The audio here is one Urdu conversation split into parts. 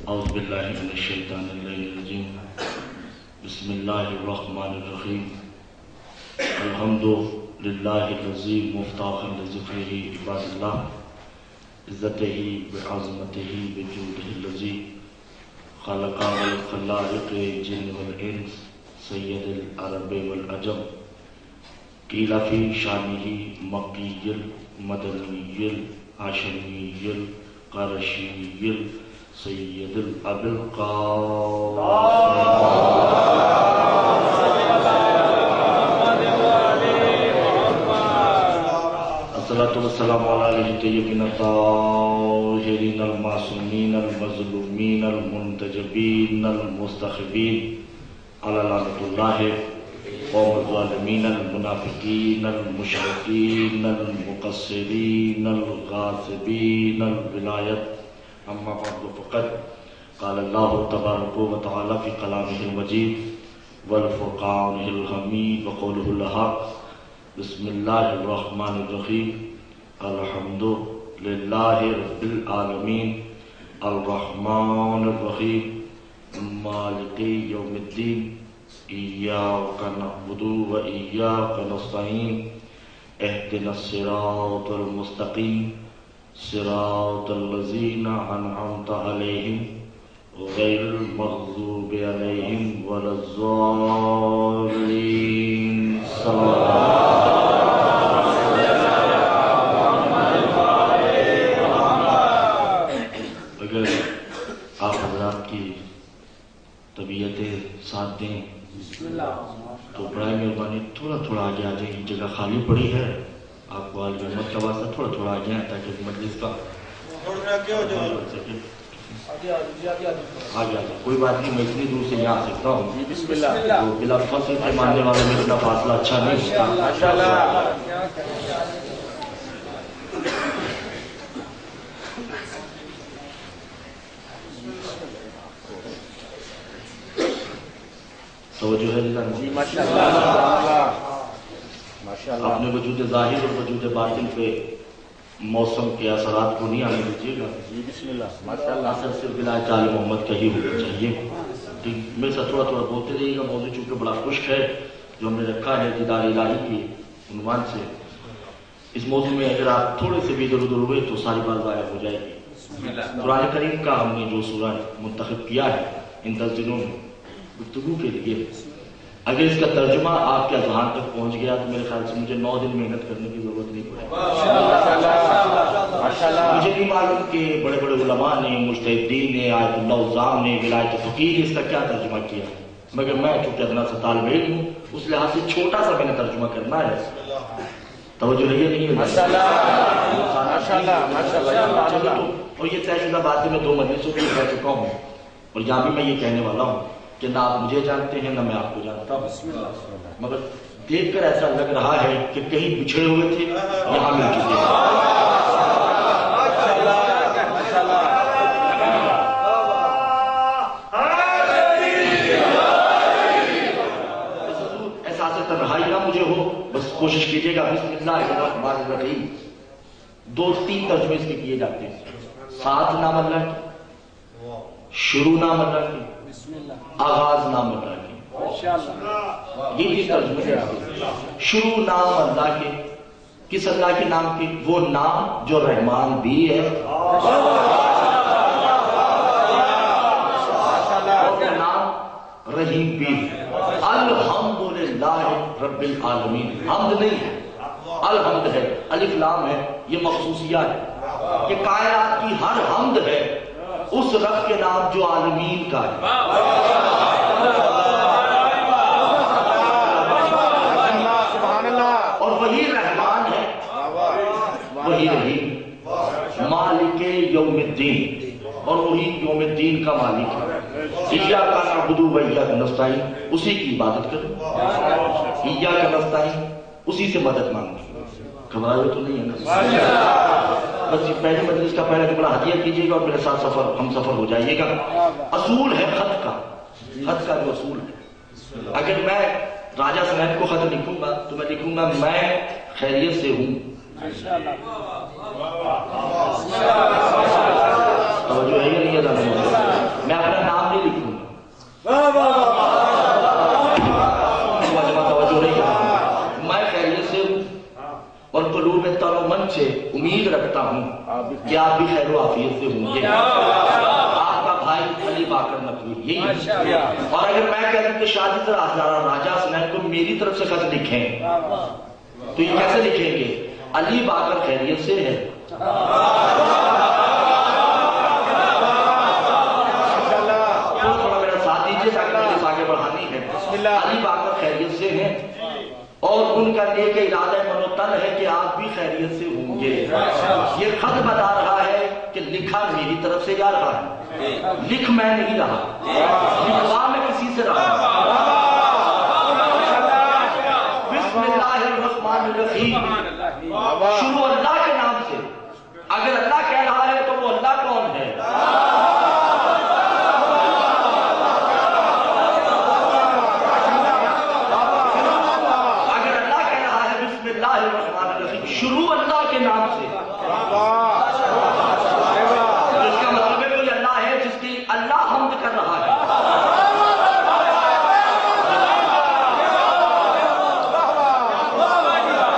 اعوذ باللہ من الشیطان الرجیم بسم اللہ الرحمن الرحیم الحمد للہ الذی مفتاح لذکرہ عباد اللہ عزتہ بعظمتہ بجودہ الذی خلق الخلائق جن والانس سید العرب والعجم قیل فی شانہ مکی المدنی الہاشمی القرشی سید الابی القاسم الصلاة والسلام علی الطیبین الطاہرین المعصومین المظلومین المنتجبین المستخبین علی لعنۃ اللہ قوم الظالمین المنافقین المشرکین المقصرین الغاصبین الولایت اما بعد فقد قال اللہ تبارک و تعالی فی کلامہ المجید والفرقانہ الحمید وقولہ الحق بسم اللہ الرحمن الرحیم الحمد للہ رب العالمین الرحمن الرحیم مالک یوم الدین ایاک نعبد و ایاک نستعین اہدنا الصراط المستقیم صراط الذین انعمت علیہم غیر المغضوب علیہم ولا الضالین اگر آپ حضرات کی طبیعتیں ساتھ دیں تو برائے مہربانی تھوڑا تھوڑا آگے آ جائیں، جگہ خالی پڑی ہے، آپ کو عالم احمد کا واسطہ تھوڑا تھوڑا آگے آئیں تاکہ مجلس کا آگے کوئی بات نہیں، میں اتنی دور سے یہاں آ سکتا ہوں، تو بلا فصل کے ماننے والے میں اتنا فاصلہ اچھا نہیں ہوتا۔ توجہ ہے جی، اپنے وجود ظاہر اور وجود باطن پہ موسم کے اثرات کو نہیں آنے دیجیے گا۔ بسم اللہ، ماشاءاللہ، صرف ولایت آل محمد کا ہی ہونا چاہیے۔ میرے ساتھ تھوڑا تھوڑا بولتے رہیے گا، موضوع چونکہ بڑا خشک ہے جو ہم نے رکھا ہے دیدار الہی کی عنوان سے۔ اس موضوع میں اگر آپ تھوڑے سے بھی ادھر ادھر ہوئے تو ساری بات ضائع ہو جائے گی۔ قرآن کریم کا ہم نے جو سورہ منتخب کیا ہے ان 10 دنوں میں گفتگو کے لیے، اگر اس کا ترجمہ آپ کے اذہان تک پہنچ گیا تو میرے خیال سے مجھے 9 دن محنت کرنے کی ضرورت نہیں پڑے گی۔ مجھے نہیں معلوم کہ بڑے بڑے علماء نے، مجتہدین نے، آیت اللہ عظام نے، ولایت فقیر اس کا کیا ترجمہ کیا، مگر میں چونکہ ادنا سا طالب علم ہوں اس لحاظ سے چھوٹا سا میں نے ترجمہ کرنا ہے۔ توجہ رہی ہے نہیں ہے؟ اور یہ طے شدہ بات ہے، میں 2 مجلسوں میں کہہ چکا ہوں اور یہاں بھی میں یہ کہنے والا ہوں کہ نہ آپ مجھے جانتے ہیں نہ میں آپ کو جانتا ہوں، مگر دیکھ کر ایسا لگ رہا ہے کہ کہیں بچھڑے ہوئے تھے، یہاں مل چکے ہیں۔ احساس تنہائی نہ مجھے ہو، بس کوشش کیجیے گا۔ بسم اللہ الرحمن الرحیم 2-3 ترجمے اس کے کیے جاتے ہیں۔ ساتھ نام اللہ کی، شروع نام اللہ کی، آغاز نام اللہ کی، یہ ترجمے ہیں۔ شروع نام اللہ کے، کس اللہ کے نام کے؟ وہ نام جو رحمان بھی ہے اور وہ نام رحیم بھی ہے۔ الحمدللہ رب العالمین، حمد نہیں ہے، الحمد ہے، الف لام ہے، یہ مخصوصیہ ہے کہ کائنات کی ہر حمد ہے اس رب کے نام جو عالمین کا ہے۔ اور وہی رحمان ہے، وہی رحیم، مالک یوم الدین، اور وہی یوم الدین کا مالک ہے۔ ایاک نعبد و ایاک نستعین، اسی کی عبادت کرو، ایاک نستعین، اسی سے مدد مانگو۔ گھبرائے تو نہیں ہے نا؟ بس یہ پہلی مجلس کا پہلا جملہ ہدیہ کیجیے گا اور میرے ساتھ ہم سفر ہو جائیے گا۔ اصول ہے خط کا، خط کا جو اصول ہے، اگر میں راجہ صاحب کو خط لکھوں گا تو میں لکھوں گا میں خیریت سے ہوں۔ توجہ ہے یا نہیں؟ امید رکھتا ہوں کہ آپ بھی خیر و عافیت سے ہوں گے. آپ کا بھائی علی باقر نقوی یہی ہے. اور اگر میں کہہ دوں کہ شادی راجہ حسنین کو میری طرف سے خط لکھیں تو یہ کیسے لکھیں گے؟ علی باقر خیریت سے ہے. تھوڑا میرا ساتھ دیجیے تاکہ مجھے آگے بڑھانی ہے. علی باقر خیریت سے ہیں اور ان کا نیک ارادہ من و تن ہے کہ آپ بھی خیریت سے ہوں گے. یہ خط بتا رہا ہے کہ لکھا میری طرف سے جا رہا ہے, لکھ میں نہیں رہا, لکھوا میں کسی سے رہا. بسم اللہ الرحمن الرحیم, شروع اللہ کے نام سے. اگر اللہ کہہ رہا ہے تو وہ اللہ کون ہے؟ شروع اللہ کے نام سے. اس کا مطلب ہے کوئی اللہ ہے جس کی اللہ حمد کر رہا ہے.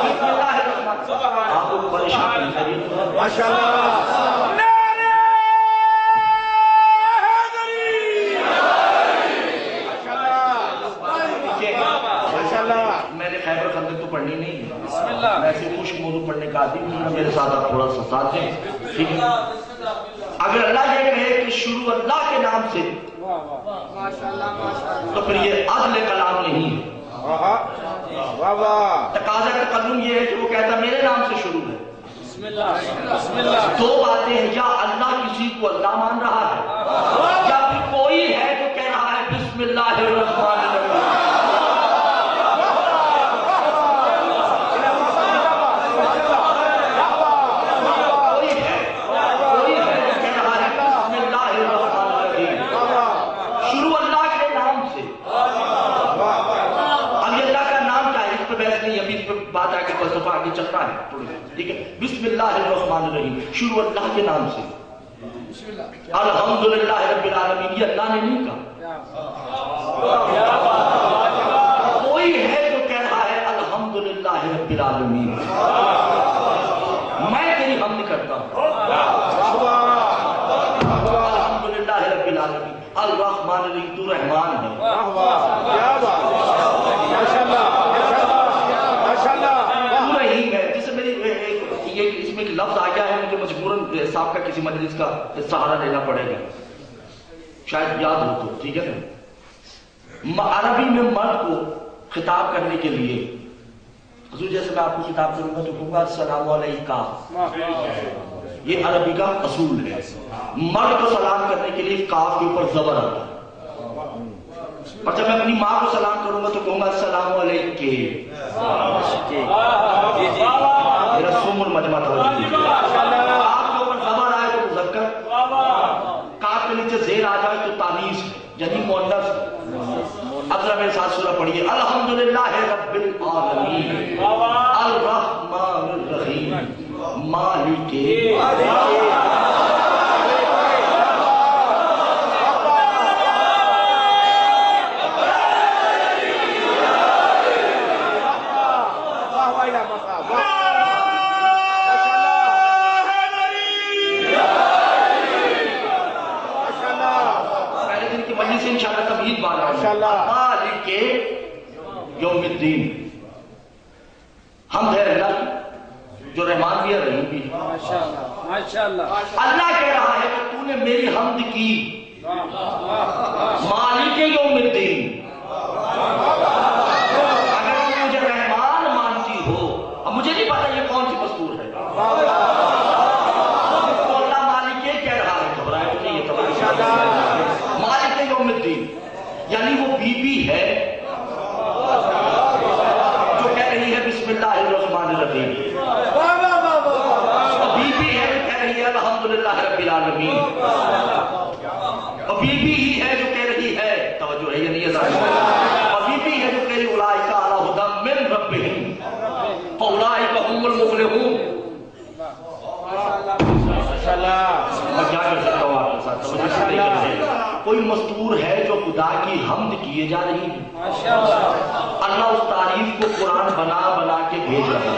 بسم اللہ الرحمن الرحیم. آپ کو پریشان نہیں ماشاءاللہ. میں نے خیبر خندق تو پڑھنی نہیں ہے, میں ایسے خشک موضوع پڑھنے کا عادی ہوں. میرے ساتھ آپ تھوڑا سا ساتھ دیں, ٹھیک ہے؟ اگر اللہ یہ کہے کہ شروع اللہ کے نام سے تو پھر یہ عدل کلام نہیں ہے. تقاضا تکلم یہ ہے کہ وہ کہتا میرے نام سے شروع ہے. دو باتیں ہیں, یا اللہ کسی کو اللہ مان رہا ہے یا پھر کوئی ہے جو کہہ رہا ہے بسم اللہ الرحمن الرحیم. بات آگے فلسفہ آگے چلتا ہے تھوڑی, ٹھیک ہے؟ بسم اللہ الرحمن الرحیم, شروع اللہ کے نام سے. الحمدللہ رب العالمین, یہ اللہ نے نہیں کہا. کوئی ہے جو کہہ رہا ہے الحمدللہ رب العالمین, میں تیری حمد کرتا ہوں. الحمدللہ رب العالمین, الرحمن الرحیم, تو رحمان ہے. کیا بات میں ایک لفظ آ گیا ہے, مجھے مجبوراً صاحب کا کسی مجلس کا سہارا لینا پڑے گا, شاید یاد ہو تو, ٹھیک ہے نا؟ عربی میں مرد کو خطاب کرنے کے لیے, حضور جیسے میں آپ کو خطاب کروں گا تو کہوں گا السلام علیکہ, یہ عربی کا اصول ہے. مرد کو سلام کرنے کے لیے کاف کے اوپر زبر آتا ہے. اور جب میں اپنی ماں کو سلام کروں گا تو کہوں گا السلام علیکہ. میرا سمر مجمع توجہ, کاف کے اوپر زبر آئے تو مذکر, کاف کے نیچے زیر آ جائے تو تانیث یعنی مؤنث. اب ذرا میرے ساتھ سورہ پڑھیے, الحمدللہ رب العالمین الرحمن الرحیم مالک مالک یوم الدین. حمد ہے اللہ کی جو رحمان بھی ہے رحیم بھی ہے. اللہ کہہ رہا ہے کہ تو نے میری حمد کی. مالک یوم الدین, اگر تم مجھے رحمان مانتی ہو, اب مجھے نہیں پتا یہ کون سی دستور ہے, تو اللہ مالک یہ کہہ رہا ہے, گھبرائے تو نہیں, یہ مالک یوم الدین یعنی وہ بی بی ہے جو کہہ رہی ہے بسم اللہ الرحمن الرحیم, بی بی ہے جو کہہ رہی ہے الحمدللہ رب العالمین, اور بی بی ہی ہے جو کہہ رہی ہے, توجہ ہے یا نہیں ہے, اور بی بی ہے جو کہہ رہی اولئک علی ھدی من ربہم فاولئک ھم المفلحون. میں کیا کر سکتا ہوں آپ کے ساتھ, توجہ سے نہیں کر رہے. کوئی مستور ہے جو خدا کی حمد کیے جا رہی ہے, اللہ اس تعریف کو قرآن بنا بنا کے بھیج رہا ہے.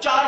4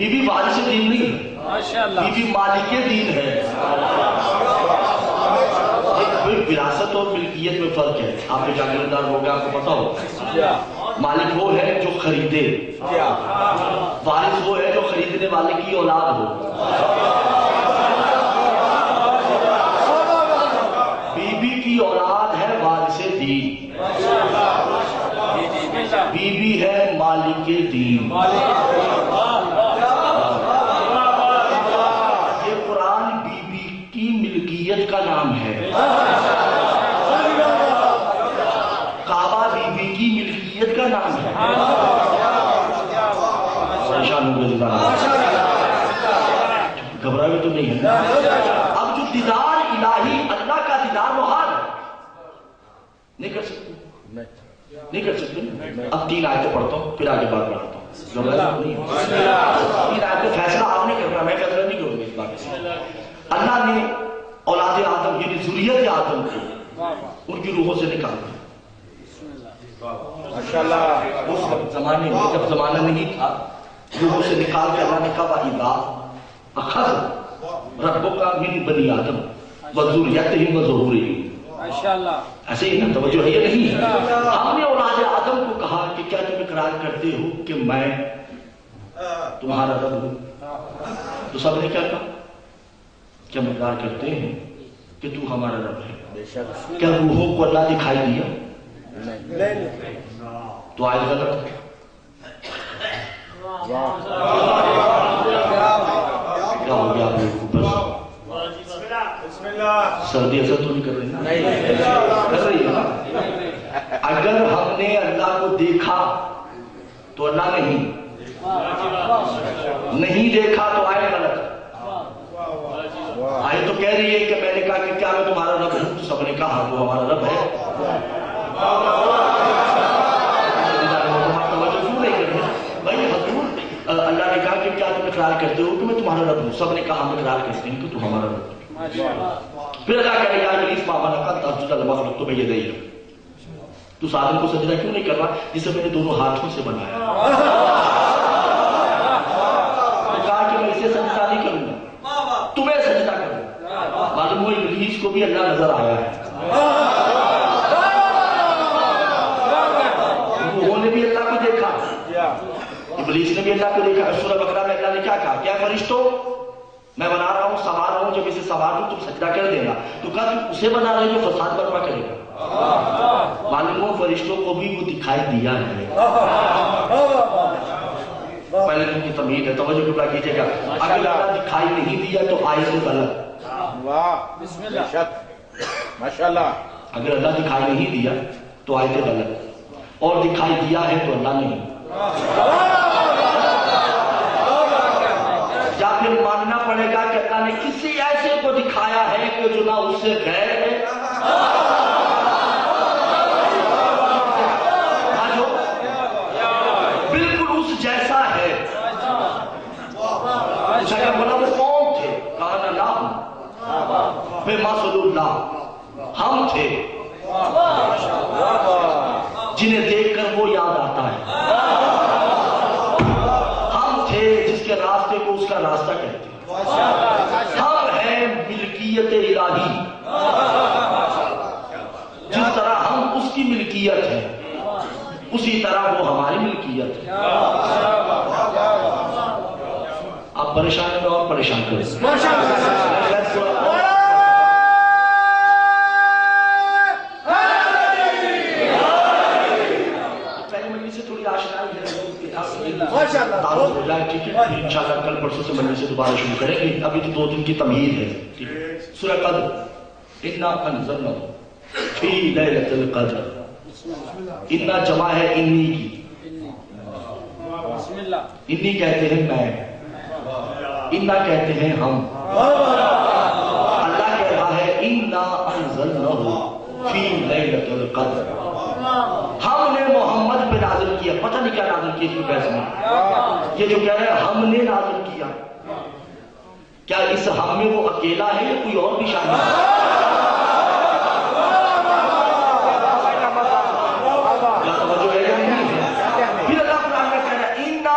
بیوی وارث دین نہیں ہے، بیوی مالک دین ہے۔ وراثت اور ملکیت میں فرق ہے، آپ کے جاگیردار ہو گیا، آپ کو پتا ہو، مالک وہ ہے جو خریدے، وارث وہ ہے جو خریدنے والے کی اولاد ہو۔ بیوی کی اولاد ہے وارث دین، بیوی ہے مالک دین۔ یہ قرآن بیوی کی ملکیت کا نام ہے، کعبہ بیوی کی ملکیت کا نام ہے۔ پریشان ہو گئے، گھبرائے تو نہیں ہے۔ اب جو دیدار الہی اللہ کا دیدار محال ہے، نہیں کر سکتے، نہیں کر سکتے۔ اب 3 آیتیں پڑھتا ہوں، پھر آگے بات بڑھاتا ہوں۔ گھبرائے نہیں ہے، 3 آیتیں فیصلہ آپ نے کرنا، میں فیصلہ نہیں کروں گا اس بات سے۔ اللہ نے اولاد آدم یعنی ذریت آدم کو ان کی روحوں سے نکال دیا۔ اس وقت زمانے میں جب زمانہ نہیں تھا، روحوں سے نکال کے اللہ نے کہا وَإِذَا أَخَذَ رَبُّكَ مِن بَنِي آدَمَ وَذُرِّيَّتِهِمْ وَظُهُورِهِمْ، ایسے ہی نا، توجہ ہے یا نہیں؟ ہم نے اولاد آدم کو کہا کہ کیا تم اقرار کرتے ہو کہ میں تمہارا رب ہوں؟ تو سب نے کیا کہا؟ کیا اقرار کرتے ہیں کہ تو ہمارا رب ہے؟ کیا روحوں کو اللہ دکھائی دیا؟ تو آیت غلط ہے۔ کیا ہو گیا آپ لوگوں کو؟ سردی اثر تو نہیں کر رہی نا؟ کر رہی ہے نا؟ اگر ہم نے اللہ کو دیکھا تو اللہ نہیں دیکھا تو آئے غلط۔ آئے تو کہہ رہی ہے کہ میں نے کہا کہ کیا میں تمہارا رب ہوں؟ تو سب نے کہا وہ ہمارا رب ہے۔ توجہ کیوں نہیں کر رہے بھائی؟ حضور اللہ نے کہا کہ کیا تم اقرار کرتے ہو کہ میں تمہارا رب ہوں؟ سب نے کہا ہم اقرار کرتے ہیں کہ تو ہمارا رب ہے۔ پھر اللہ کہہ رہے یا ابلیس ما منعک ان تسجد لما خلقت بیدی، تو آدم کو سجدہ کیوں نہیں کر رہا جسے میں نے دونوں ہاتھوں سے بنایا؟ کہا کہ میں اسے سجدہ نہیں کروں گا، تمہیں سجدہ کروں گا۔ معلوم ہوا ابلیس کو بھی اللہ نظر آیا ہے، روحوں نے بھی اللہ کو دیکھا، ابلیس نے بھی اللہ کو دیکھا۔ سورہ بقرہ میں اللہ نے کیا کہا؟ کیا فرشتوں میں بنا رہا ہوں، سوار رہا ہوں، جب اسے سوار ہوں تم سجدہ کر دینا۔ تو کہا تم اسے بنا رہے جو فساد برپا کرے گا۔ معلوم ہو فرشتوں کو بھی وہ دکھائی دیا ہے۔ پہلے ان کی تمہید ہے، توجہ کیوں کیجیے گا۔ اگر اللہ دکھائی نہیں دیا تو آیت غلط۔ ماشاءاللہ۔ اگر اللہ دکھائی نہیں دیا تو آیت غلط، اور دکھائی دیا ہے تو اللہ نہیں۔ یا پھر ماننا پڑے گا کہ اللہ نے کسی ایسے کو دکھایا ہے کہ جو نہ اس سے غیر ہے، بالکل اس جیسا ہے۔ بولا وہ کون تھے؟ کہا اللہ بے مثل اللہ، ہم تھے جنہیں دیکھ کر وہ یاد آتا ہے، ہم تھے جس کے راستے کو اس کا راستہ کہتے ہیں، ہم ہیں ملکیت الہی، جس طرح ہم اس کی ملکیت ہے اسی طرح وہ ہماری ملکیت ہے۔ آپ پریشان ہیں اور پریشان کریں۔ تعارف ہو جائے، ٹھیک ہے؟ انشاءاللہ کل پرسوں سے مجلس سے دوبارہ شروع کریں گے۔ ابھی تو 2 دن کی تمہید ہے، ٹھیک ہے؟ سورہ قدر، انا انزلناہ فی لیلۃ القدر، انا جمع ہے انی کی، انی کہتے ہیں میں، انا کہتے ہیں ہم۔ اللہ کہہ رہا ہے انا انزلناہ فی لیلۃ القدر، ہم نے محمد پہ نازل کیا۔ پتہ نہیں کیا نازل کیا اس میں بحث میں، یہ جو کہہ رہے ہیں ہم نے نازل کیا، کیا اس ہم میں وہ اکیلا ہے یا کوئی اور بھی شامل ہے؟ پھر اللہ قرآن میں کہہ رہا ہے انا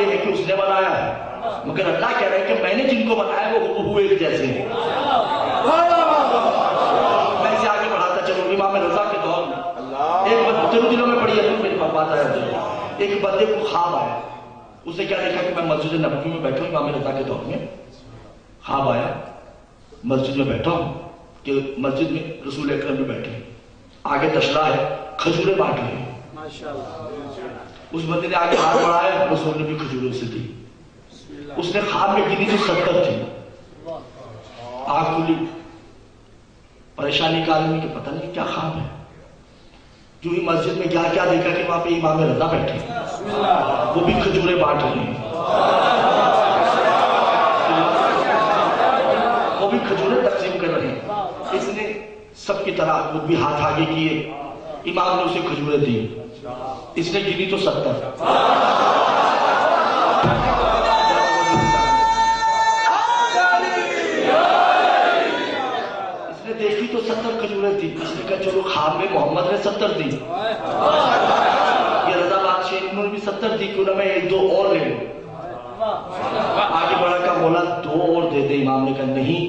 یہ ہے کہ اس نے بنایا ہے، مگر اللہ کہہ رہا ہے کہ میں نے جن کو بنایا وہ ہو ایک جیسے ہیں۔ میں اسے آگے بڑھاتا چلوں۔ امام رضا کے دور میں ایک دلوں میں پڑی ہے، میری بات آیا، ایک بندے کو خواب آیا، اس نے کیا دیکھا کہ میں مسجد نبوی میں بیٹھا ہوں، امام رضا کے دور میں خواب آیا، مسجد میں بیٹھا ہوں کہ مسجد میں رسول اکرم بھی بیٹھے ہیں، آگے تشلا ہے، کھجوریں بانٹ رہے ہیں۔ اس بندے نے آگے ہاتھ بڑھایا، رسول نے بھی کھجوروں سے دی۔ اس نے خواب میں گنی جو 70 تھی، آنکھ کھلی، پریشانی کا عالم کہ پتہ نہیں کیا خواب ہے۔ جو ہی مسجد میں کیا دیکھا کہ وہاں پہ امام رضا بیٹھے ہیں، وہ بھی کھجوریں بانٹ رہے ہیں، وہ بھی کھجوریں تقسیم کر رہے ہیں۔ اس نے سب کی طرح خود بھی ہاتھ آگے کیے، امام نے اسے کھجوریں دی، اس نے گنی تو 70۔ اس نے دیکھی تو 70 کھجوریں تھی، اس نے کہا چلو خواب میں محمد نے 70 دی، یہ رضا بادشاہ انہوں نے بھی 70 دی، کیوں نہ میں 1-2 اور لے لوں۔ آگے بڑھا کا بولا 2 اور دے دے، امام نے کہا نہیں،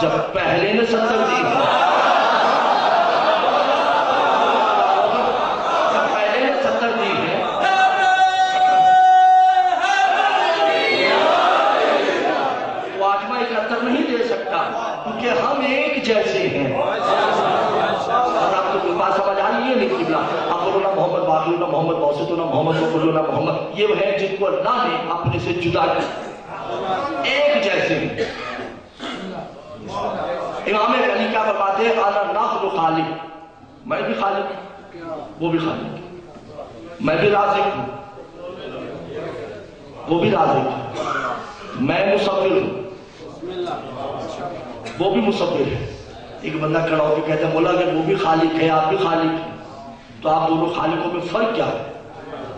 جب پہلے نے 70 دی، کہ ہم ایک جیسے ہیں۔ اور آپ کو بات سمجھ آ رہی ہے نہیں قبلہ؟ آپ بولو نا محمد باقی نا محمد بوسط نا محمد بولو نا محمد، یہ وہ ہے جن کو اللہ نے اپنے سے جدا کیا، ایک جیسے ہیں۔ امام علی کیا فرماتے ہیں؟ انا ناخذ خالق، میں بھی خالق ہوں، وہ بھی خالق، میں بھی رازق ہوں، وہ بھی رازق ہے، میں مصور ہوں، وہ بھی مصور ہے۔ ایک بندہ کھڑا ہو کے کہتا ہے مولا اگر وہ بھی خالق ہے آپ بھی خالق ہیں تو آپ دونوں خالقوں میں فرق کیا ہے؟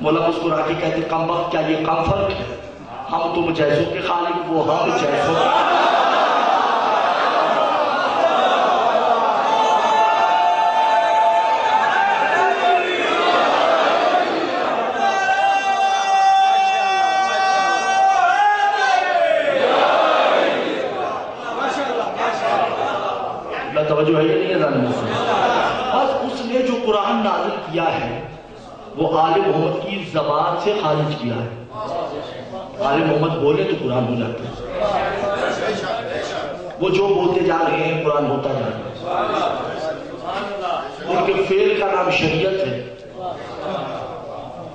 مولا مسکرا کے کہتے کم وقت کیا یہ کم فرق ہے؟ ہم تم جیسوں کے خالق، وہ ہم جیسوں کے۔ توجہ ہے یا نہیں ہے؟ بس اس نے جو قرآن نازل کیا ہے وہ آل محمد کی زبان سے خارج کیا ہے۔ آل محمد بولے تو قرآن ہو جاتا ہے، وہ جو بولتے جا رہے ہیں قرآن ہوتا جا رہا ہے۔ ان کے فعل کا نام شریعت ہے،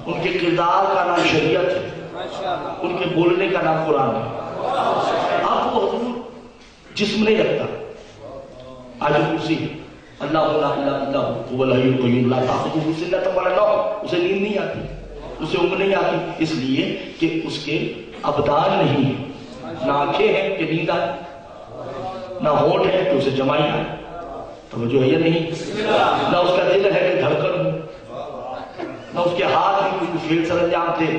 ان کے کردار کا نام شریعت ہے، ان کے بولنے کا نام قرآن ہے۔ اب وہ حضور جسم نہیں رکھتا، آج کرسی اللہ لا الہ الا هو الحی القیوم لا تاخذہ سنۃ ولا نوم، اسے نیند نہیں آتی، اسے اونگ نہیں آتی، اس لیے کہ اس کے ابدان نہیں ہیں، نہ آنکھیں ہیں کہ نیند آئے، نہ ہونٹ ہے کہ اسے جمائی آئے، توجہ ہے یا نہیں؟ نہ اس کا دل ہے کہ دھڑکن ہو، نہ اس کے ہاتھ میں کوئی فعل سر انجام دے،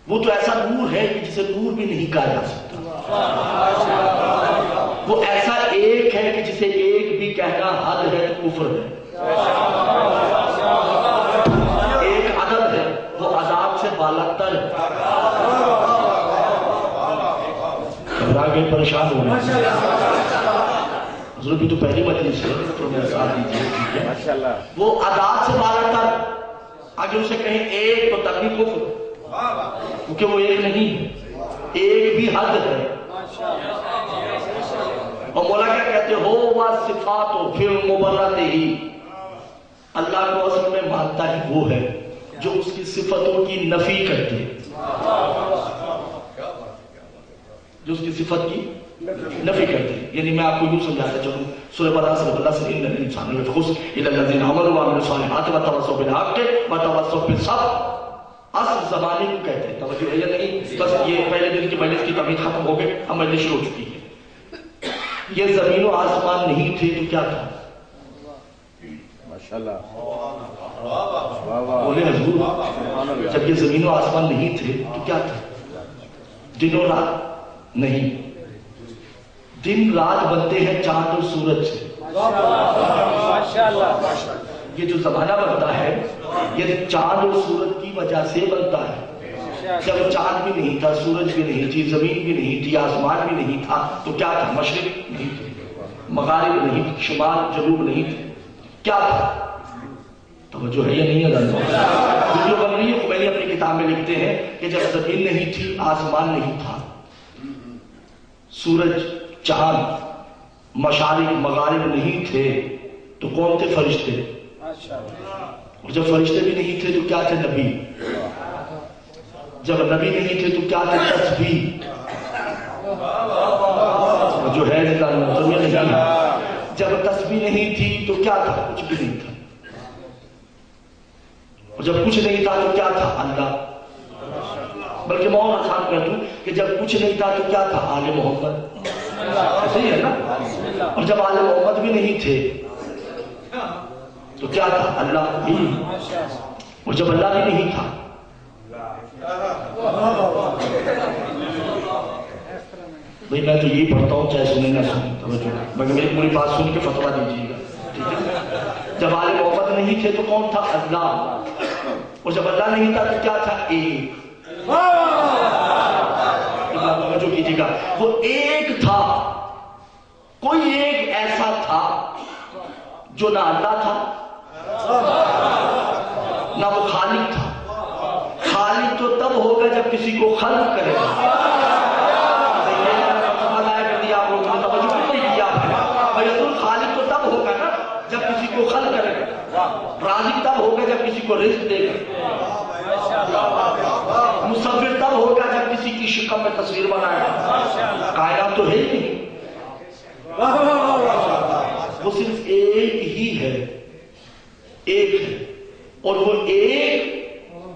وہ تو ایسا نور ہے کہ جسے نور بھی نہیں کہا جا سکتا، وہ ایسا ایک ہے کہ جسے ایک بھی کہنا حد ہے تو کفر ہے، ایک عدد ہے وہ عذاب سے بالاتر ہے۔ گھبرا گئے، پریشان ہو رہے ہیں؟ حضور بھی تو پہلی مجلس ہے تو میرا ساتھ دیجیے، ٹھیک ہے؟ وہ عذاب سے بالاتر، آگے اسے کہیں ایک تو تب بھی کفر، کیونکہ وہ ایک نہیں ہے، ایک بھی حد ہے۔ اور مولا کیا کہتے ہو صفات فی المبرات ہی، اللہ کو اصل میں مانتا ہی وہ ہے جو اس کی صفتوں کی نفی کرتے ہیں، جو اس کی صفت کی نفی کرتے ہیں۔ یعنی میں آپ کو یوں سمجھاتا چلوں، سورہ بقرہ سے اللہ سے ان الانسان لفی خسر الا الذین آمنوا وعملوا الصالحات وتواصوا بالحق وتواصوا بالصبر، اصل زمانے کو کہتے ہیں، توجہ ہے یا نہیں؟ بس یہ پہلے دن کی مجلس کی تمہید ختم ہو گئی، اب مجلس شروع ہو چکی ہے۔ یہ زمین و آسمان نہیں تھے تو کیا تھا؟ ماشاءاللہ بولے حضور، جب یہ زمین و آسمان نہیں تھے تو کیا تھا؟ دن و رات نہیں، دن رات بنتے ہیں چاند اور سورج سے، یہ جو زمانہ بنتا ہے یہ چاند اور سورج کی وجہ سے بنتا ہے۔ جب چاند بھی نہیں تھا، سورج بھی نہیں تھی، زمین بھی نہیں تھی، آسمان بھی نہیں تھا، تو کیا تھا؟ مشرق نہیں تھی، مغارب نہیں تھی، شمال جنوب نہیں تھی، کیا تھا؟ توجہ ہے یا نہیں ہے؟ ویڈیو بن رہی ہے؟ خمینی اپنی کتاب میں لکھتے ہیں کہ جب زمین نہیں تھی، آسمان نہیں تھا، سورج چاند مشارق مغارب نہیں تھے، تو کون تھے؟ فرشتے۔ اور جب فرشتے بھی نہیں تھے تو کیا تھے؟ نبی۔ جب نبی نہیں تھے تو کیا تھے؟ تسبیح۔ جو ہے جب تسبیح نہیں تھی تو کیا تھا؟ کچھ بھی نہیں تھا۔ اور جب کچھ نہیں تھا تو کیا تھا؟ اللہ۔ بلکہ میں اور آسان کر دوں کہ جب کچھ نہیں تھا تو کیا تھا؟ آل محمد۔ صحیح ہے نا؟ اور جب آل محمد بھی نہیں تھے تو کیا تھا؟ اللہ بھی۔ اور جب اللہ بھی نہیں تھا بھئی میں تو یہی پڑھتا ہوں، چاہے سنیں نہ سنیں، مگر میری پوری بات سن کے فتویٰ دیجیے گا، ٹھیک ہے؟ جب آل محمد نہیں تھے تو کون تھا؟ اللہ۔ اور جب اللہ نہیں تھا تو کیا تھا؟ ایک۔ جو کیجیے گا، وہ ایک تھا، کوئی ایک ایسا تھا جو نہ اللہ تھا نہ وہ خالق تھا۔ خالق تو تب ہوگا جب کسی کو خلق کرے گا۔ خالق تو تب ہوگا نا جب کسی کو خلق کرے گا، رازق تب ہوگا جب کسی کو رزق دے گا، مصور تب ہوگا جب کسی کی شکل میں تصویر بنائے گا۔ کائنات تو ہے ہی نہیں، وہ صرف ایک ہی ہے، ایک ہے، اور وہ ایک،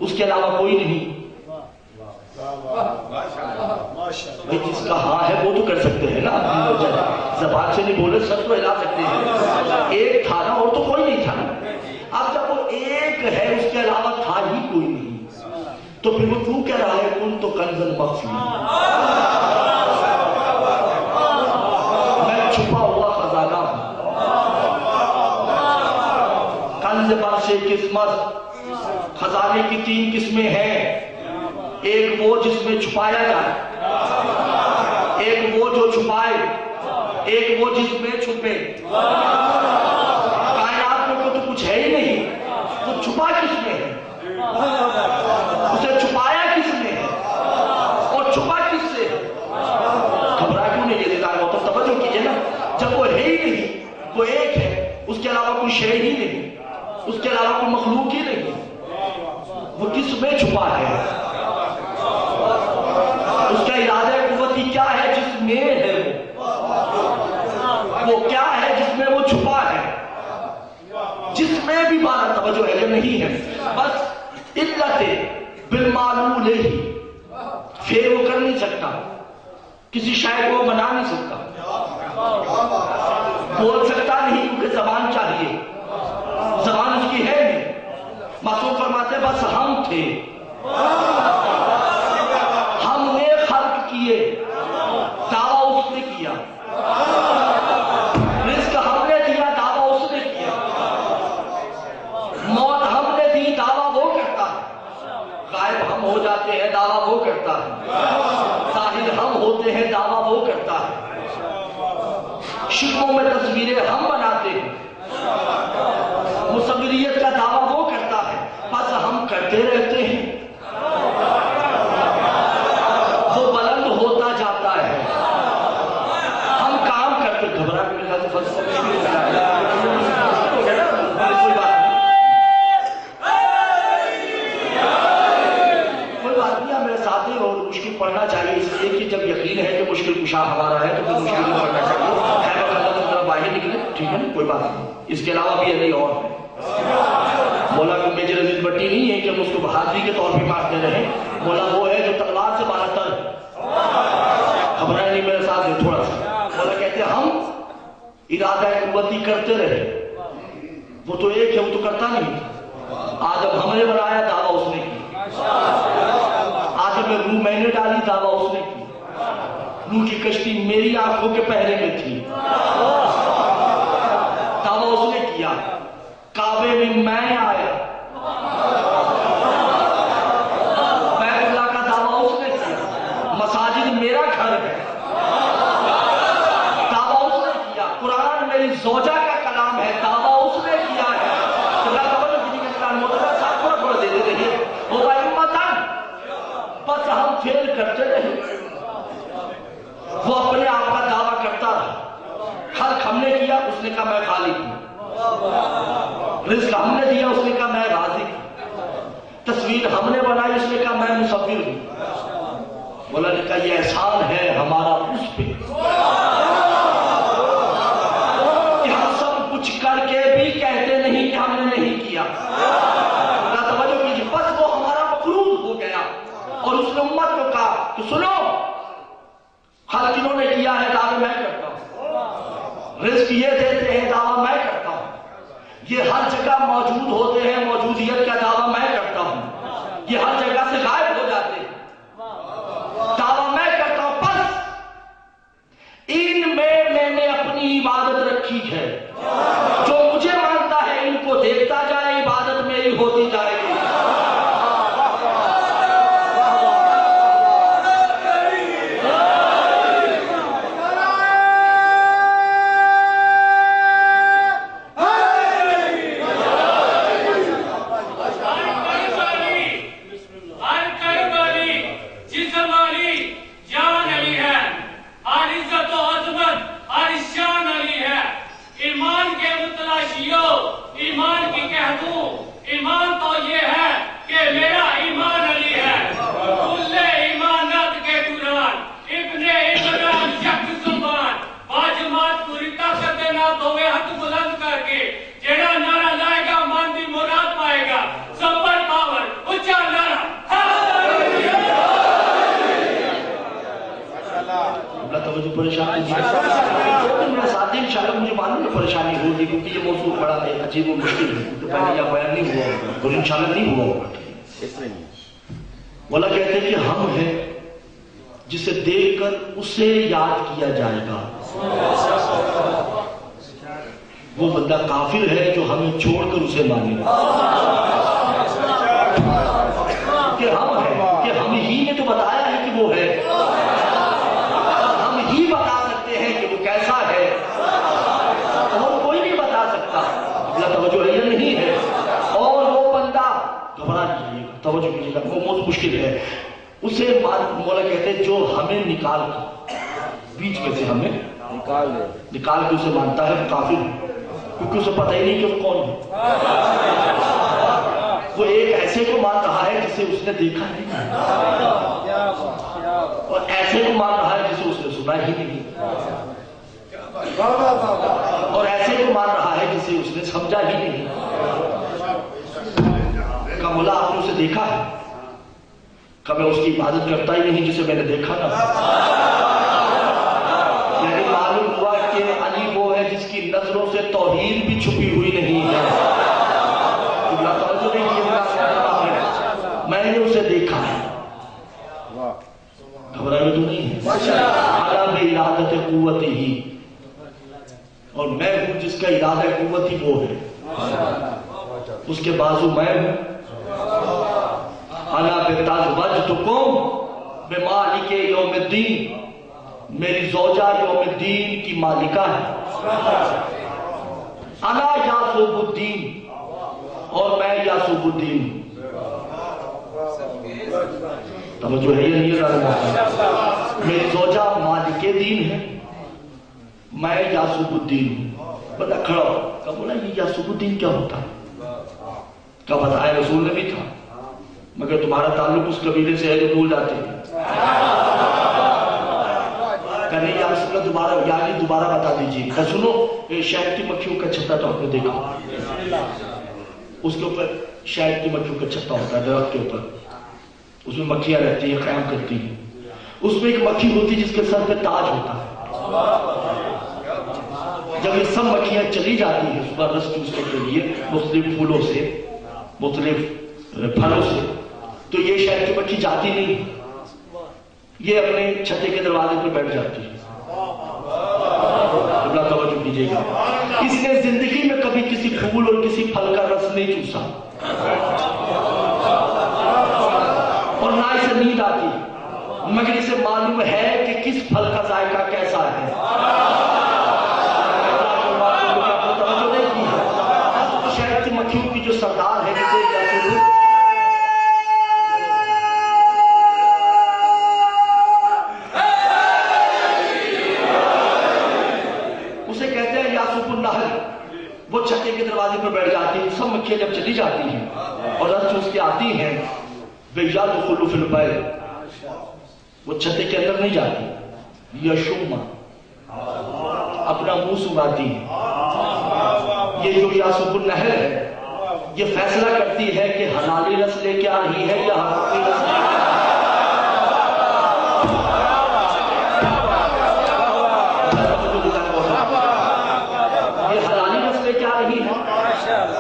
اس کے علاوہ کوئی نہیں۔ بھئی جس کا ہاں ہے وہ تو کر سکتے ہیں نا، زبان سے نہیں بولے سب تو ہلا سکتے ہیں۔ ایک تھا نا، اور تو کوئی نہیں تھا نا۔ اب جب وہ ایک ہے، اس کے علاوہ تھا ہی کوئی نہیں، تو پھر وہ کیوں کہہ رہا ہے کن تو کنزن مخفی، میں چھپا ہوا خزانہ ہوں۔ کنز پر سے قسمت، خزانے کی 3 قسمیں ہیں، ایک وہ جس میں چھپایا جائے، ایک وہ جو چھپائے، ایک وہ جس میں چھپے۔ کائنات میں تو کچھ ہے ہی نہیں، تو چھپا کس میں ہے؟ اسے چھپایا کس نے ہے؟ اور چھپا کس سے ہے؟ گھبرا کیوں نہیں یہ دیدار محترم؟ توجہ کیجئے نا، جب وہ ہے ہی نہیں، وہ ایک ہے، اس کے علاوہ کوئی شے ہی نہیں، اس کے علاوہ کوئی مخلوق ہی نہیں، وہ کس میں چھپا ہے؟ اس کا ارادہ قوتی کیا ہے جس میں ہے؟ وہ کیا ہے جس میں وہ چھپا ہے؟ جس میں بھی بارہ توجہ ہے یا نہیں ہے؟ بس علت بالمعلول ہی، پھر وہ کر نہیں سکتا، کسی شاعر کو بنا نہیں سکتا، بول سکتا نہیں کیونکہ زبان چاہیے، زبان اس کی ہے نہیں۔ معصوم فرماتے ہیں بس ہم تھے، ہم نے خلق کیے، دعویٰ اس نے کیا، رزق ہم نے دیا، دعویٰ اس نے کیا، موت ہم نے دی، دعویٰ وہ کرتا ہے، غائب ہم ہو جاتے ہیں، دعویٰ وہ کرتا ہے، ظاہر ہم ہوتے ہیں، دعویٰ وہ کرتا ہے، شکلوں میں تصویریں ہم بناتے ہیں، مصوریت کا دعویٰ وہ کرتا ہے، بس ہم کرتے رہتے ہیں، وہ بلند ہوتا جاتا ہے، ہم کام کرتے۔ گھبرا کے میرے خیال سے فلسفہ کوئی بات نہیں، آپ میرے ساتھ ہی اور مشکل پڑھنا چاہیے، اس لیے کہ جب یقین ہے کہ مشکل کشا ہمارا ہے تو پھر مشکل نہیں پڑھنا چاہیے، خیر اللہ کی طرف باہر نکلے، ٹھیک ہے نا، کوئی بات نہیں۔ اس کے علاوہ بھی ہے نہیں اور ہے، مولا کو میجر عزیز بٹی نہیں ہے کہ ہم اس کو بہادری کے طور پہ مارتے رہیں، مولا وہ ہے جو تلوار سے مارا تر، گھبرائے نہیں میرے ساتھ تھوڑا سا۔ مولا کہتے ہیں ہم ارادہ قوتی کرتے رہے، وہ تو ایک ہے، وہ تو کرتا نہیں تھا۔ آدم ہم نے بنایا، دعویٰ اس نے کی، آدم میں روح میں نے ڈالی، دعویٰ اس نے کی، روح کی کشتی میری آنکھوں کے پہرے میں تھی، دعویٰ اس نے کیا، کعبے میں میں آیا، بیت اللہ کا میرا گھر ہے. دعویٰ اس نے کیا. قرآن میری زوجہ کا کلام ہے, دعویٰ اس نے کیا ہے. تھوڑا دے رہے بس ہم فیل کرتے رہے. وہ اپنے آپ کا دعویٰ کرتا رہا. خلق ہم نے کیا, اس نے کہا میں خالق ہوں. رزق ہم نے دیا, اس نے کہا میں رازق ہوں. تصویر ہم نے بنائی, اس نے کہا میں مصور ہوں. مولا نے کہا یہ احسان ہے ہمارا اس پہ کہ ہم سب کچھ کر کے بھی کہتے نہیں کہ ہم نے نہیں کیا. توجہ کیجیے. بس وہ ہمارا مقروض ہو گیا اور اس نے امت کو کہا کہ سنو, خلق انہوں نے کیا ہے, دعوے میں کرتا ہوں. رزق یہ دیتے ہیں, دعویٰ میں کرتا ہوں. یہ ہر جگہ موجود ہوتے ہیں, موجودیت کا دعویٰ میں کرتا ہوں. یہ ہر جگہ سے غائب ہو جاتے ہیں, دعویٰ میں کرتا ہوں. بس ان میں نے اپنی عبادت رکھی ہے. جو مجھے مانتا ہے ان کو دیکھتا جائے, عبادت میری ہوتی جائے گی. ایمان کی کہہ دوں, ایمان تو یہ ہے کہ میرا ایمان علی ہے. کل ایمانت کے دوران ابن عمران یک زبان باجماعت پوری طاقت دینا دوے ہاتھ بلند کر کے جیڑا نعرہ لائے گا مان دی مراد پائے گا. سپر پاور اچھا نعرہ. توجہ پریشانی میرے ساتھی انشاءاللہ مجھے معلوم ہے پریشانی ہوگی کیونکہ یہ موضوع بڑا ہے, عجیب و مشکل ہے. تو پہلے یہ بیان نہیں ہوا ہوگا اور انشاءاللہ نہیں ہوا ہوگا. مولا کہتے ہیں کہ ہم ہیں جسے دیکھ کر اسے یاد کیا جائے گا. وہ بندہ کافر ہے جو ہمیں چھوڑ کر اسے مانے گا. کہ ہم ہیں, کہ ہم ہی نے تو بتایا ہے کہ وہ ہے, بتا سکتے ہیں کہ وہ کیسا ہے, اور کوئی نہیں بتا سکتا. اللہ توجہ ہے یا نہیں ہے. اور وہ بندہ گھبرا نہیں, توجہ کیجیے گا, وہ موضوع مشکل ہے. اسے مولا کہتے ہیں جو ہمیں نکال کر بیچ میں سے ہمیں نکال کے اسے مانتا ہے کافر, کیونکہ اسے پتہ ہی نہیں کہ وہ کون ہے. وہ ایک ایسے کو مان رہا ہے جسے اس نے دیکھا نہیں, اور ایسے کو مان رہا ہے جسے اس نے سنا ہی نہیں, اور ایسے کو مان رہا ہے جسے اس نے سمجھا ہی نہیں. کہ مولا آپ نے اسے دیکھا ہے, کہ میں اس کی عبادت کرتا ہی نہیں جسے میں نے دیکھا نا. یعنی معلوم ہوا کہ علی وہ ہے جس کی نظروں سے توحید بھی چھپی ہوئی نہیں ہے. میں نے اسے دیکھا ہے, گھبرائی تو نہیں ہے. علی بارادت قوت ہی, اور میں ہوں جس کا ارادہ قوت ہی وہ ہے, اس کے بازو میں ہوں. انا بتزوجتکم بمالک یوم الدین, میری زوجہ یوم الدین کی مالکہ ہے. انا یاسوب الدین, اور میں یاسوب الدین. توجہ ہے یہ نہیں رہا. میری زوجہ مالک دین ہے, میں یاسوب الدین ہوں. بندہ کھڑا ہو, کہا بولا یہ یاسوب الدین کیا ہوتا ہے؟ کہا بتایا رسول نے بھی تھا, مگر تمہارا تعلق اس قبیلے سے ہے جو بھول جاتے ہیں. کہ نہیں یا رسول اللہ دوبارہ بتا دیجیے. کہ سنو, شہد کی مکھیوں کا چھتا تو آپ نے دیکھا, اس کے اوپر شہد کی مکھیوں کا چھتا ہوتا ہے درخت کے اوپر, اس میں مکھیاں رہتی ہیں, قیام کرتی ہیں. اس میں ایک مکھی ہوتی ہے جس کے سر پہ تاج ہوتا ہے. جب یہ سب مکھیاں چلی جاتی ہیں صبح رس چوسنے کے لیے مختلف پھولوں سے, مختلف پھلوں سے, تو یہ شہد کی مکھی جاتی نہیں, یہ اپنے چھتے کے دروازے پر بیٹھ جاتی ہے. اللہ توجہ کیجیے گا. اس نے زندگی میں کبھی کسی پھول اور کسی پھل کا رس نہیں چوسا, اور نہ اسے نیند آتی, مگر اسے معلوم ہے کہ کس پھل کا ذائقہ کیسا ہے. شہد کی مکھیوں کی جو سردار ہے جسے اسے کہتے ہیں یاسوب النحل. وہ چھتے کے دروازے پر بیٹھ جاتی ہیں. سب مکھیاں جب چلی جاتی ہیں اور رس چوس کے آتی ہیں یدخل فی البیت، وہ چھتے کے اندر نہیں جاتی. یشم اپنا منہ سنگاتی ہے. یہ جو یاسوب النحل ہے یہ فیصلہ کرتی ہے کہ حلالی رس لے کے آ رہی ہے یا حرامی رس لے کے آ رہی ہے،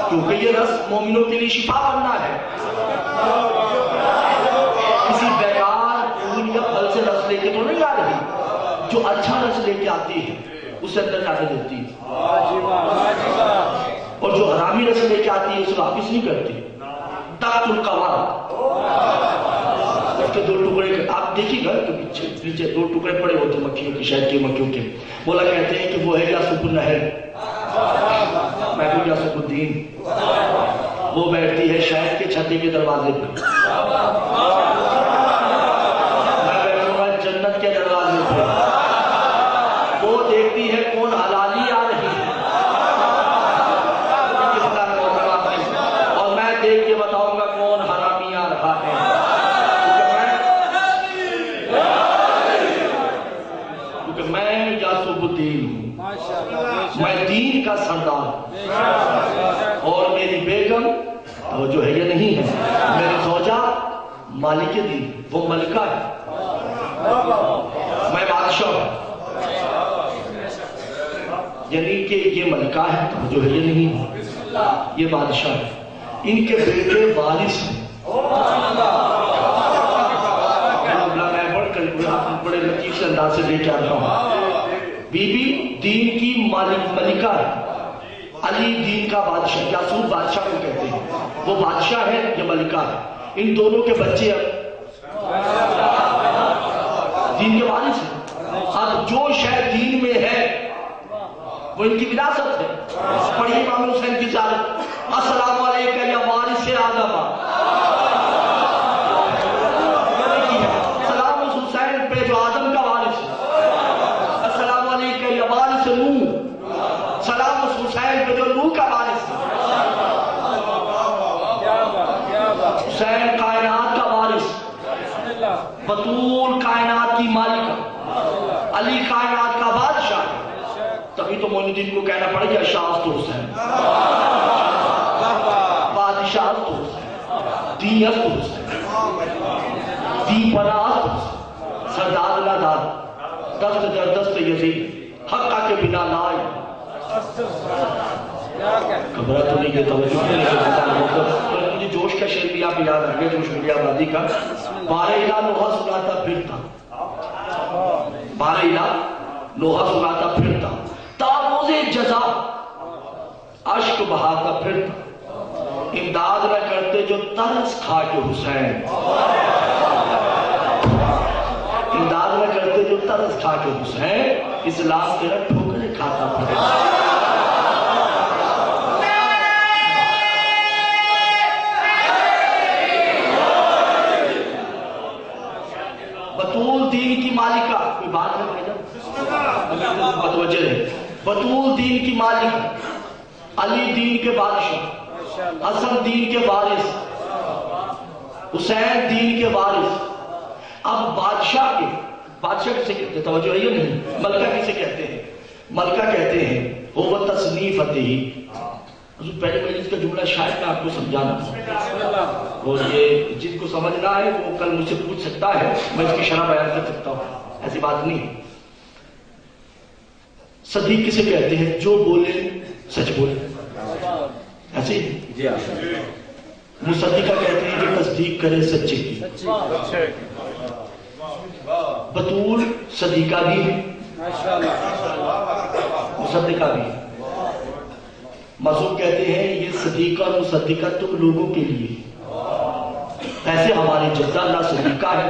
کیونکہ یہ رس مومنوں کے لیے شفا بننا ہے. کسی بیکار پھول یا پھل سے رس لے کے تو نہیں آ رہی. جو اچھا رس لے کے آتی ہے اسے اندر جانے دیتی ہے، اور جو حرامی رس لے کے آتی ہے اسے واپس نہیں کرتی. تاکت القوار، اس کے دو ٹکڑے، آپ دیکھیے گا کہ نیچے دو ٹکڑے پڑے ہوتے مکھیوں کے، شہد کے مکھیوں کے. مولا کہتے ہیں کہ وہ ہے یاسوب النحل. محبوب یاسوب الدین، وہ بیٹھتی ہے شہد کے چھتے کے دروازے پر. میں بیٹھوں گا جنت کے دروازے پہ. وہ دیکھتی ہے کون حلالی آ رہی ہے اور میں دیکھ کے بتاؤں گا کون حرامی آ رہا ہے. کیونکہ میں یاسوب الدین ہوں، میں دین کا سردار، اور میری بیگم جو ہے یہ نہیں ہے، میری زوجہ مالک دین، وہ ملکہ ہے. میں بادشاہ ہوں، یعنی کہ یہ ملکہ ہے جو ہے یہ نہیں ہے، یہ بادشاہ ہے. ان کے بیٹے وارث ہیں. میں بڑے لطیف سے انداز سے لے کے آتا ہوں. بی بی دین کی ملکہ ہے، علی دین کا بادشاہ، یاسوب بادشاہ کو کہتے ہیں. وہ بادشاہ ہے، یہ ملکہ ہے. ان دونوں کے بچے اب دین کے وارث ہیں. اب جو شے دین میں ہے وہ ان کی وراثت ہے. پڑھیے امام حسین کی زیارت، السلام علیکم یا وارث آدم. سلام اس حسین پہ جو آدم کا وارث ہے. السلام علیکم یا وارث نوح. سلام اس حسین پہ جو نوح کا وارث ہے. حسین کائنات کا وارث، بطول کائنات کی مالکہ، علی کائنات کا بادشاہ. تبھی تو معین الدین کو کہنا پڑے گا شاہ تو حسین، بادشاہ تو حسین، دیت تو حسین، دی پناہ تو حسین، سردار لادار، دست در دست یزید، حقہ کے بنا لائے. خبرہ تو نہیں کہ توجہ نہیں کرتا. مجھے جوش کا شعر بھی آپ یاد رکھیں، جوش ملی آبادی کا. بارہ الہ لوہا سناتا پھرتا، بارہ الہ لوہا سناتا پھرتا، تابوز جزا عشق بہاتا پھرتا. امداد نہ کرتے جو ترس کھا کے حسین، امداد نہ کرتے جو ترس کھا کے حسین، اسلام تیرا ٹھوکرے کھاتا پھرتا. بطول دین کی مالکہ، کوئی بات ہے بھائی جان؟ متوجہ ہے. بطول دین کی مالکہ، علی دین کے بادشاہ، حسن دین کے وارث، حسین دین کے وارث. اب بادشاہ کسے کہتے ہیں؟ توجہ ہے یا نہیں؟ ملکہ کسے کہتے ہیں؟ ملکہ کہتے ہیں وہ تصنیفت ہی. پہلے مجلس کا جملہ شاید میں آپ کو سمجھانا تھا، اور یہ جس کو سمجھنا ہے وہ کل مجھ سے پوچھ سکتا ہے، میں اس کی شرح بیان کر سکتا ہوں، ایسی بات نہیں. صدیق کسے کہتے ہیں؟ جو بولے سچ بولے، ایسے ہی. مصدقہ کہتے ہیں جو تصدیق کرے سچے کی. بطول صدیقہ بھی ہے، مصدقہ بھی ہے. معصوم کہتے ہیں یہ صدیقہ اور مصدقہ تم لوگوں کے لیے، ایسے ہماری جدہ اللہ صدیقہ ہے.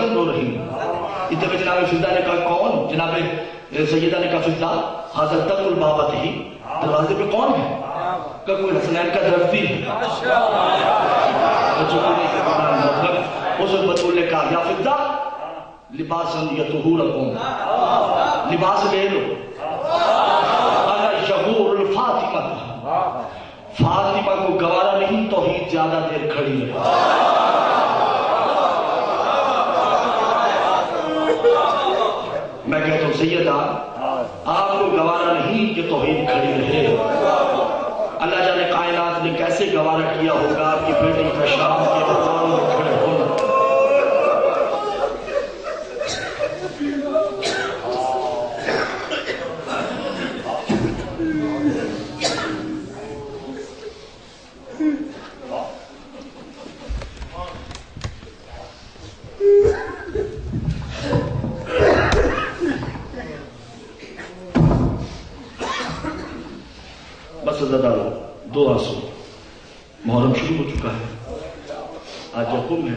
برتن دھو رہی ہوں. ادھر جناب فضا نے کہا کون؟ جناب سیدہ نے کہا فضا حاضر تک البابت ہی، دروازے پہ کون ہے؟ کہ کوئی حسنین کا درفی ہے. اس وقت بطول نے کہا یا فضا لباسا یطہورکم، لباس لے لو. انا یغور الفاطمہ، فاطمہ کو گوارا نہیں توحید زیادہ دیر کھڑی ہے. میں کہتا ہوں سیدہ آپ کو گوارا نہیں کہ توحید کھڑی رہے. اللہ جانے کائنات نے کیسے گوارا کیا ہوگا آپ کی بیٹی کا شام کے بازاروں میں کھڑے ہونا. دو آنسو. محرم شروع ہو چکا ہے، آج یکم ہے.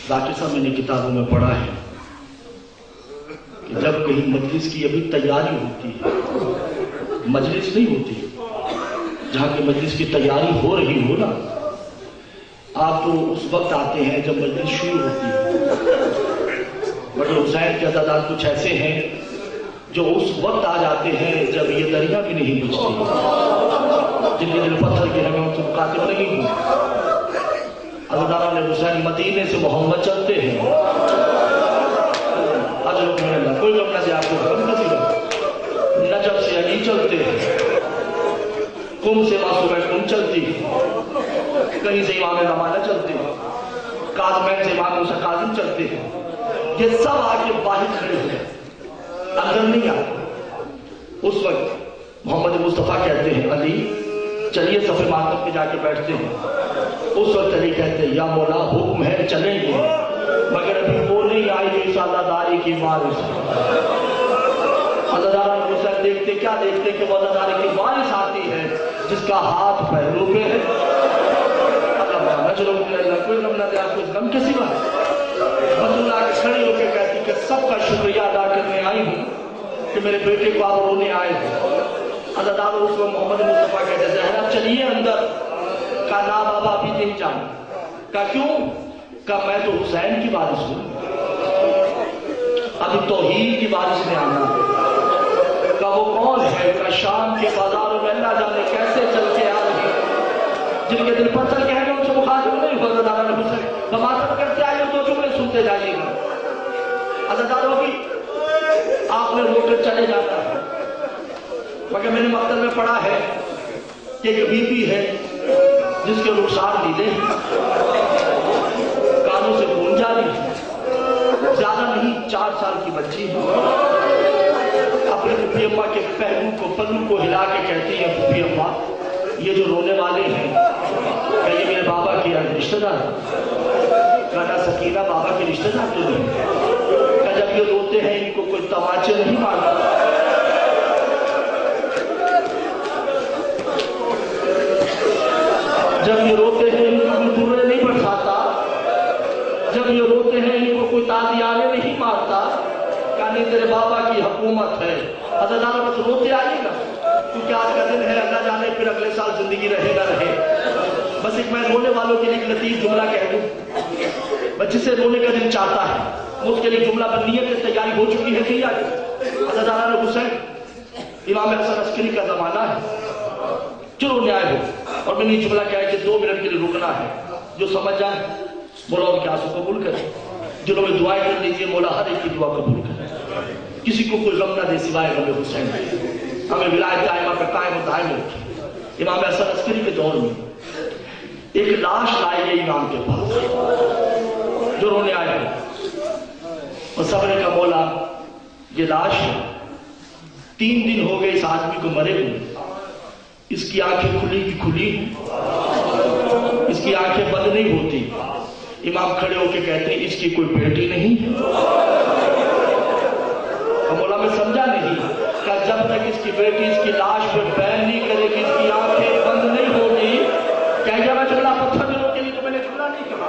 ذاکر صاحب میں نے کتابوں میں پڑھا ہے کہ جب کہیں مجلس کی ابھی تیاری ہوتی ہے، مجلس نہیں ہوتی، جہاں کی مجلس کی تیاری ہو رہی ہو نا، آپ تو اس وقت آتے ہیں جب مجلس شروع ہوتی ہے. بڑے حسین کے عزادار کچھ ایسے ہیں جو اس وقت آ جاتے ہیں جب یہ دریا بھی نہیں بجتی، جن کے دل پتھر کے ہیں ان سے مقاتل نہیں ہوں. عزاداران حسین مدینے سے محمد چلتے ہیں. کوئی غم نہ دے آپ کو، غم نہ دے. نجف سے علی چلتے ہیں، قم سے معصومہ قم چلتی ہے، کہیں سے امام زمانہ چلتے ہیں، کاظمین سے امام موسیٰ کاظم چلتے ہیں. یہ سب آگے باہر کھڑے ہوئے اندر نہیں آتے. اس وقت محمد مصطفیٰ کہتے ہیں علی چلیے صف ماتم پہ جا کے بیٹھتے ہیں. اس وقت علی کہتے ہیں یا مولا حکم ہے چلیں گے، مگر ابھی وہ نہیں آئی جو اس عزاداری کی وارث. عزاداران حسین دیکھتے کیا دیکھتے کہ وہ عزاداری کی وارث آتی ہے جس کا ہاتھ پہلو پہ ہے. کوئی غم نہ دے آپ کو، اس غم کے سوا بطول آ کے کھڑی ہو کے کہتی کہ سب کا شکریہ ادا کرنے آئی ہوں کہ میرے بیٹے کو آپ رونے آئے ہیں. عزادار اس کو محمد مصطفیٰ کہتے ہیں زہرا چلیے اندر. کہا نا بابا ابھی نہیں جانا. کہا کیوں؟ کہا میں تو حسین کی وارث ہوں، ابھی توحید کی وارث نے آنا. کہا وہ کون ہے؟ کہا شام کے بازاروں میں اللہ جانے کیسے چل کے آ رہی جن کے دل پتھر کے ہیں ان سے مخاطب نہیں ہو. عزادار حسین بماتم کرتے آئیے دو جملے سنتے جائیے گا. عزاداروں کی آپ نے رو کر چلے جاتا ہے، مگر میں نے مکتب میں پڑھا ہے کہ ایک بی بی ہے جس کے رخسار نیلے ہیں، کانوں سے خون جاری ہے، زیادہ نہیں 4 سال کی بچی ہے. اپنے پھوپھی اماں کے پلو کو ہلا کے کہتی ہے پھوپھی اماں یہ جو رونے والے ہیں کہ یہ میرے بابا کی رشتہ دار ہے. کہنا سکینہ بابا کے رشتہ دار تو نہیں. کہ جب یہ روتے ہیں ان کو کوئی تماچے نہیں مارتا. جب یہ روتے ہیں ان کو کوئی درے نہیں برساتا. جب یہ روتے ہیں ان کو کوئی تازیانے نہیں مارتا. کہانی تیرے بابا کی حکومت ہے. عزادارہ بس روتے آئیے گا کیونکہ آج کا دن ہے، اللہ جانے پھر اگلے سال زندگی رہے نہ رہے. بس ایک میں رونے والوں کے لیے ایک لطیف جملہ کہہ دوں. بس جسے رونے کا دل چاہتا ہے اس کے لیے جملہ پر نیت تیاری ہو چکی ہے کہ عزاداران حسین امام حسن عسکری کا زمانہ ہے، جو رونے آئے ہو. اور میں نے یہ جملہ کہا ہے کہ 2 منٹ کے لیے رکنا ہے. جو سمجھ جائیں مولا ان کے آنسو قبول کرے. جنہوں میں دعائیں کر لیجیے مولا ہر ایک کی دعا قبول کرے. کسی کو کوئی غم نہ دے سوائے غم حسین. ہمیں ولایت دائمہ پہ قائم و دائم رکھے. امام حسن عسکری کے دور میں ایک لاش لائی گئی امام کے پاس جو رونے آئے ہیں. اور سب نے کہا مولا یہ لاش ہے، 3 دن ہو گئے اس آدمی کو مرے ہوئے. اس کی آنکھیں کھلی کی کھلی ہیں، اس کی آنکھیں بند نہیں ہوتی. امام کھڑے ہو کے کہتے ہیں اس کی کوئی بیٹی نہیں ہے. مولا میں سمجھا نہیں کہ جب تک اس کی بیٹی اس کی لاش پہ بین نہیں کرے گی، اس کی آنکھیں بند نہیں ہوگی. کہہ گیا میں جملہ پتھر دنوں کے لیے تو میں نے جملہ نہیں کہا.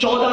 14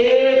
1